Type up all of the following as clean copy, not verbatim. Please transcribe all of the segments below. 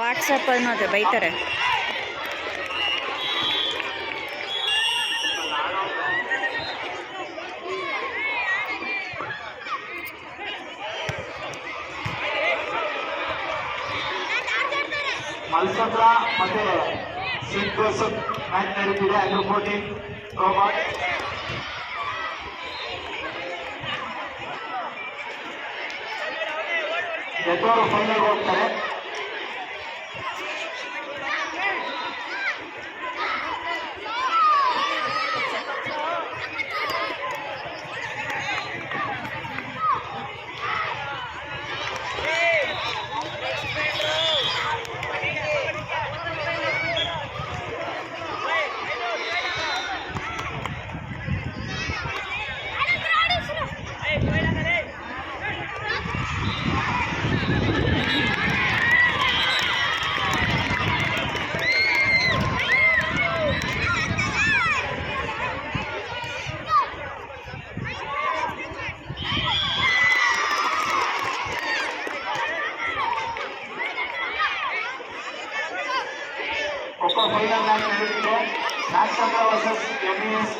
ವಾಟ್ಸಪ್ಪಲ್ಲಿ ಮತ್ತೆ ಬೈತಾರೆ. ಮಲ್ಸಂದ್ರ ಮತ್ತೆ ಸೇಂಟ್ ಜೋಸೆಫ್ ಮ್ಯಾಚ್ ನಡೀತಿದೆ. ಅಂಡರ್ 14 ರೋಬಾಟ್ ಗೆದ್ದವರು ಫೈನಲ್ ಹೋಗ್ತಾರೆ. ಖೋಖೋ ಫೈನಲ್ ಮ್ಯಾಚ್ ನಡೀತಿದೆ. Nagachandra versus MES.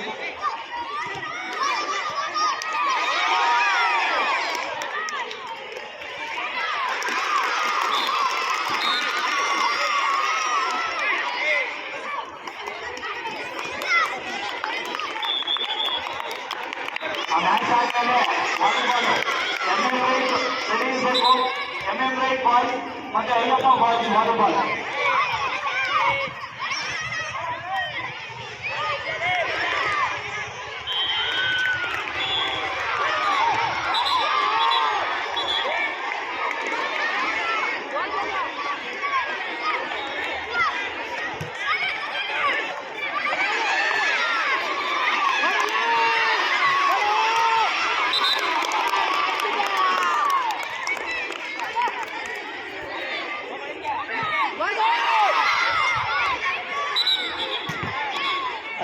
ಆ ಮ್ಯಾಚ್ ಆದ್ಮೇಲೆ ವಾಲಿಬಾಲ್ ಎಂಎಂ ರೈಟ್ ನಡೆಯಬೇಕು. ಎಂಎಂ ರೈಟ್ ಬಾಯ್ಸ್ ಮತ್ತೆ Ayyappa boys volleyball.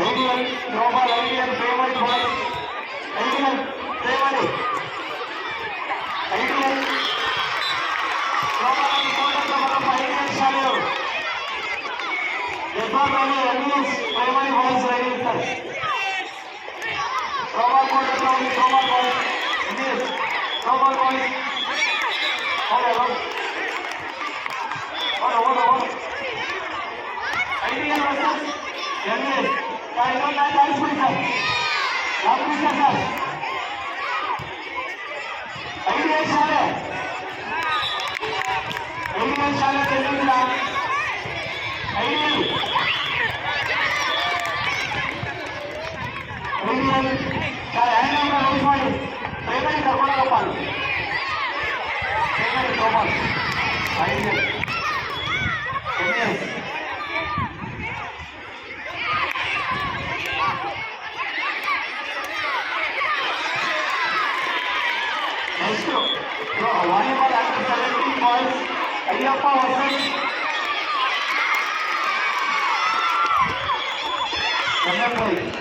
Ideal Global Ideal favoured boys. Ideal favoured Ideal Global Ideal ಶಾಲೆಯವರು ಗೆದ್ದವರಲ್ಲಿ ಎಂಇಎಸ್ ಪ್ರೈಮರಿ ಬಾಯ್ಸ್ ರೆಡಿ ಇರ್ತಾರೆ. ಗ್ಲೋಬಲ್ ಕೋಟೆಗಳಲ್ಲಿ Global boys MES Global boys Ideal versus MES. ಇನ್ನೊಂದು match ಆಡಿಸ್ಬಿಡಿ sir. Ramakrishna sir, Ideal ಶಾಲೆ ಗೆಲ್ಲಿಲ್ಲ. Ideal sir hand number raise ಮಾಡಿ primary ಕರ್ಕೊಂಡೋಗಪ್ಪ. Primary Global Ideal MES. Next volleyball under 17 boys Ayyappa versus MM right.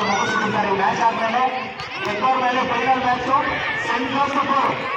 ಮುಗಿಸ್ಬಿಟ್ಟಿದ್ದಾರೆ. Match ಆದ್ಮೇಲೆ ಗೆದ್ದವ್ರ ಮೇಲೆ ಫೈನಲ್ ಮ್ಯಾಚ್ ಸೇಂಟ್ ಜೋಸೆಫ್